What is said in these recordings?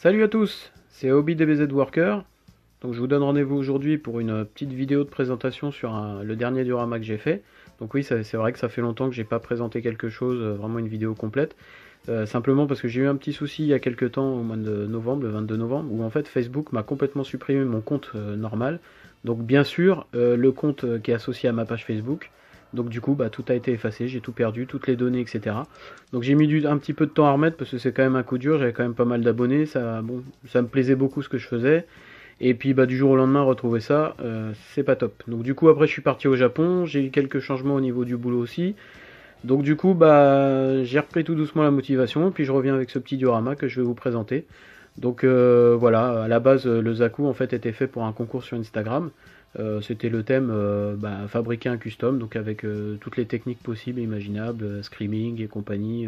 Salut à tous, c'est Hobby DBZ Worker. Donc je vous donne rendez-vous aujourd'hui pour une petite vidéo de présentation sur le dernier diorama que j'ai fait. Donc oui, c'est vrai que ça fait longtemps que j'ai pas présenté quelque chose, vraiment une vidéo complète. Simplement parce que j'ai eu un petit souci il y a quelques temps au mois de novembre, le 22 novembre, où en fait Facebook m'a complètement supprimé mon compte normal. Donc bien sûr, le compte qui est associé à ma page Facebook. Donc du coup, bah, tout a été effacé, j'ai tout perdu, toutes les données, etc. Donc j'ai mis un petit peu de temps à remettre parce que c'est quand même un coup dur, j'avais quand même pas mal d'abonnés, bon, ça me plaisait beaucoup ce que je faisais. Et puis bah, du jour au lendemain, retrouver ça, c'est pas top. Donc du coup, après, je suis parti au Japon, j'ai eu quelques changements au niveau du boulot aussi. Donc du coup, bah, j'ai repris tout doucement la motivation, et puis je reviens avec ce petit diorama que je vais vous présenter. Donc voilà, à la base, le Zaku en fait était fait pour un concours sur Instagram. C'était le thème bah, fabriquer un custom, donc avec toutes les techniques possibles et imaginables, screaming et compagnie.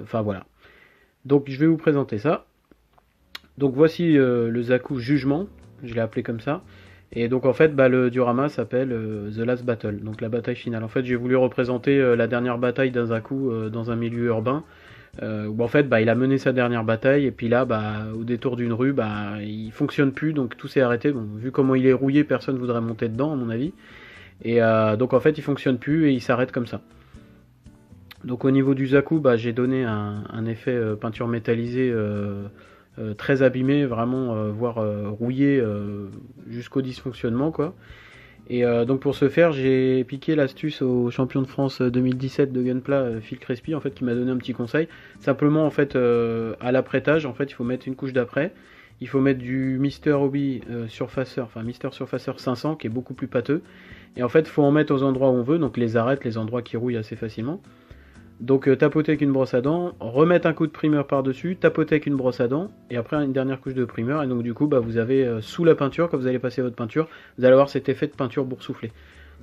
Enfin voilà. Donc je vais vous présenter ça. Donc voici le Zaku Jugement, je l'ai appelé comme ça. Et donc en fait, bah, le diorama s'appelle The Last Battle, donc la bataille finale. En fait, j'ai voulu représenter la dernière bataille d'un Zaku dans un milieu urbain, où en fait, bah, il a mené sa dernière bataille, et puis là, bah, au détour d'une rue, bah, il fonctionne plus, donc tout s'est arrêté. Bon, vu comment il est rouillé, personne voudrait monter dedans, à mon avis. Et donc en fait, il fonctionne plus et il s'arrête comme ça. Donc au niveau du Zaku, bah, j'ai donné un effet peinture métallisée très abîmé, vraiment voire rouillé jusqu'au dysfonctionnement quoi. Et donc pour ce faire, j'ai piqué l'astuce au champion de France 2017 de Gunpla, Phil Crespi, en fait, qui m'a donné un petit conseil. Simplement, en fait, à l'apprêtage, en fait, il faut mettre une couche d'après. Il faut mettre du Mister Hobby Surfacer, enfin Mister Surfacer 500, qui est beaucoup plus pâteux. Et en fait, il faut en mettre aux endroits où on veut, donc les arêtes, les endroits qui rouillent assez facilement. Donc tapoter avec une brosse à dents, remettre un coup de primeur par-dessus, tapoter avec une brosse à dents, et après une dernière couche de primeur, et donc du coup bah, vous avez sous la peinture, quand vous allez passer votre peinture, vous allez avoir cet effet de peinture boursouflée.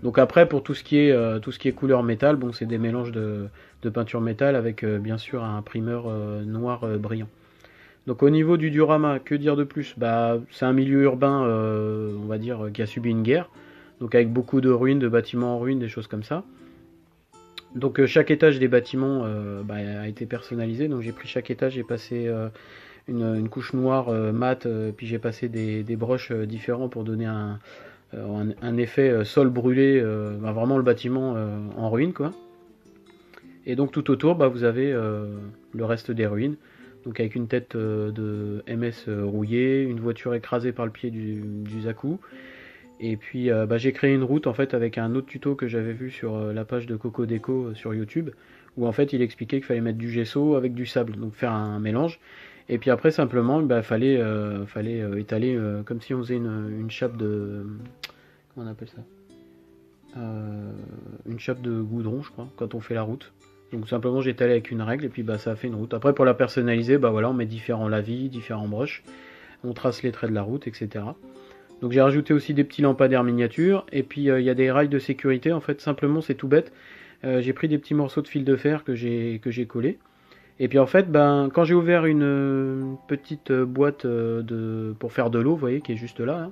Donc après pour tout ce qui est couleur métal, bon c'est des mélanges de peinture métal avec bien sûr un primeur noir brillant. Donc au niveau du diorama, que dire de plus? Bah c'est un milieu urbain, on va dire, qui a subi une guerre, donc avec beaucoup de ruines, de bâtiments en ruines, des choses comme ça. Donc chaque étage des bâtiments bah, a été personnalisé. Donc j'ai pris chaque étage, j'ai passé une couche noire mat, puis j'ai passé des brushes différents pour donner un effet sol brûlé, bah, vraiment le bâtiment en ruine quoi. Et donc tout autour, bah, vous avez le reste des ruines. Donc avec une tête de MS rouillée, une voiture écrasée par le pied du Zaku. Et puis bah, j'ai créé une route en fait avec un autre tuto que j'avais vu sur la page de Coco Déco sur YouTube, où en fait il expliquait qu'il fallait mettre du gesso avec du sable, donc faire un mélange. Et puis après simplement bah, fallait étaler comme si on faisait une chape de, comment on appelle ça, une chape de goudron je crois quand on fait la route. Donc simplement j'ai étalé avec une règle et puis bah, ça a fait une route. Après pour la personnaliser, bah voilà, on met différents lavis, différents brushes, on trace les traits de la route, etc. Donc j'ai rajouté aussi des petits lampadaires miniatures, et puis il y a des rails de sécurité, en fait simplement c'est tout bête. J'ai pris des petits morceaux de fil de fer que j'ai collé. Et puis en fait, ben, quand j'ai ouvert une petite boîte pour faire de l'eau, vous voyez, qui est juste là, hein,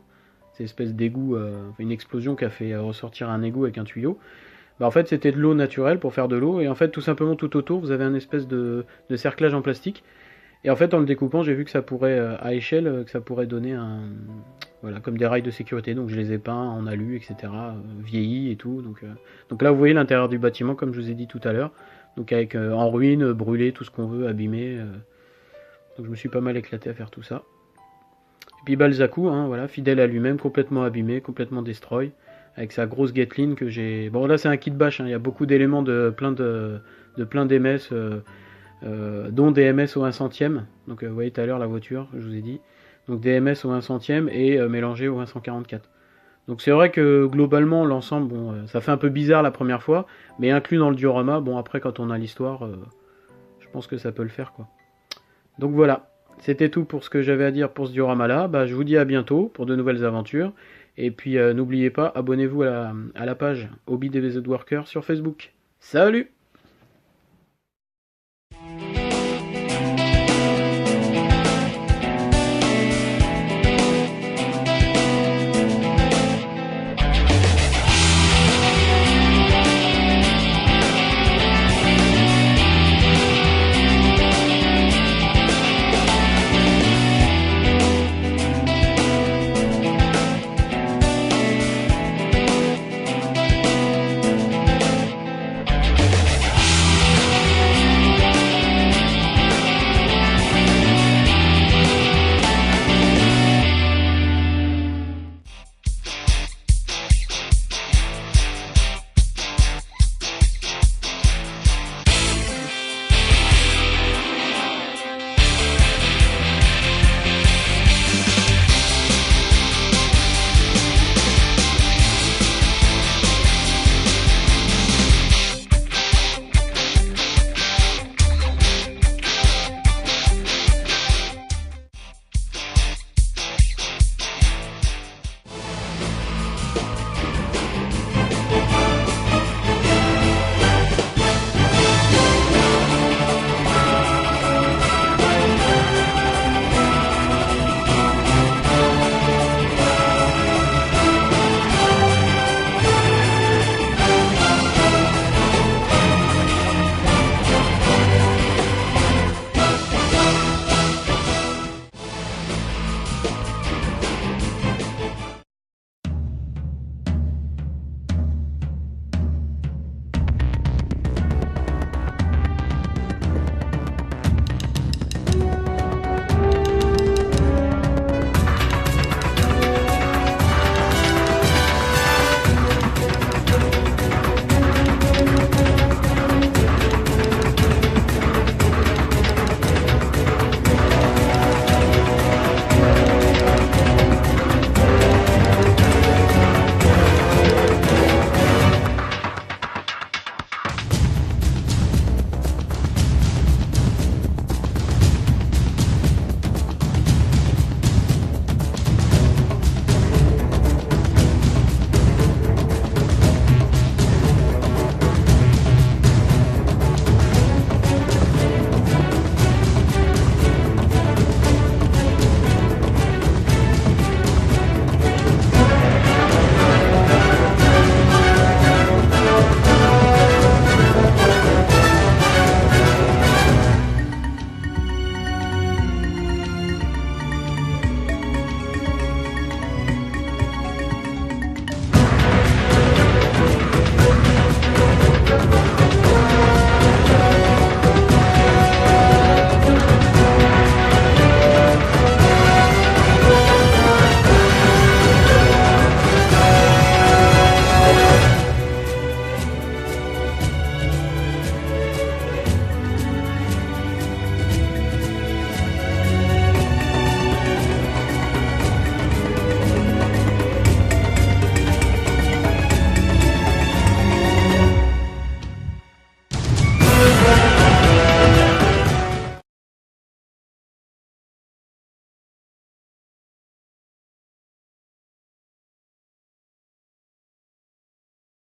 c'est une espèce d'égout, une explosion qui a fait ressortir un égout avec un tuyau. Ben, en fait c'était de l'eau naturelle pour faire de l'eau, et en fait tout simplement tout autour vous avez un espèce de cerclage en plastique. Et en fait, en le découpant, j'ai vu que ça pourrait, à échelle, que ça pourrait donner voilà, comme des rails de sécurité. Donc je les ai peints en alu, etc., vieillis et tout. Donc là, vous voyez l'intérieur du bâtiment, comme je vous ai dit tout à l'heure. Donc avec en ruine, brûlé, tout ce qu'on veut, abîmé. Donc je me suis pas mal éclaté à faire tout ça. Et puis Balzacu, hein, voilà, fidèle à lui-même, complètement abîmé, complètement destroy, avec sa grosse Gatling que j'ai. Bon là, c'est un kit bash. Hein, il y a beaucoup d'éléments de plein d'MS. Dont des MS au 1 centième. Donc vous voyez tout à l'heure la voiture, je vous ai dit. Donc des MS au 1 centième et mélangé au 144. Donc c'est vrai que globalement l'ensemble, bon, ça fait un peu bizarre la première fois, mais inclus dans le diorama, bon après quand on a l'histoire, je pense que ça peut le faire quoi. Donc voilà, c'était tout pour ce que j'avais à dire pour ce diorama là. Bah, je vous dis à bientôt pour de nouvelles aventures. Et puis n'oubliez pas, abonnez-vous à la page Hobby DBZ Worker sur Facebook. Salut!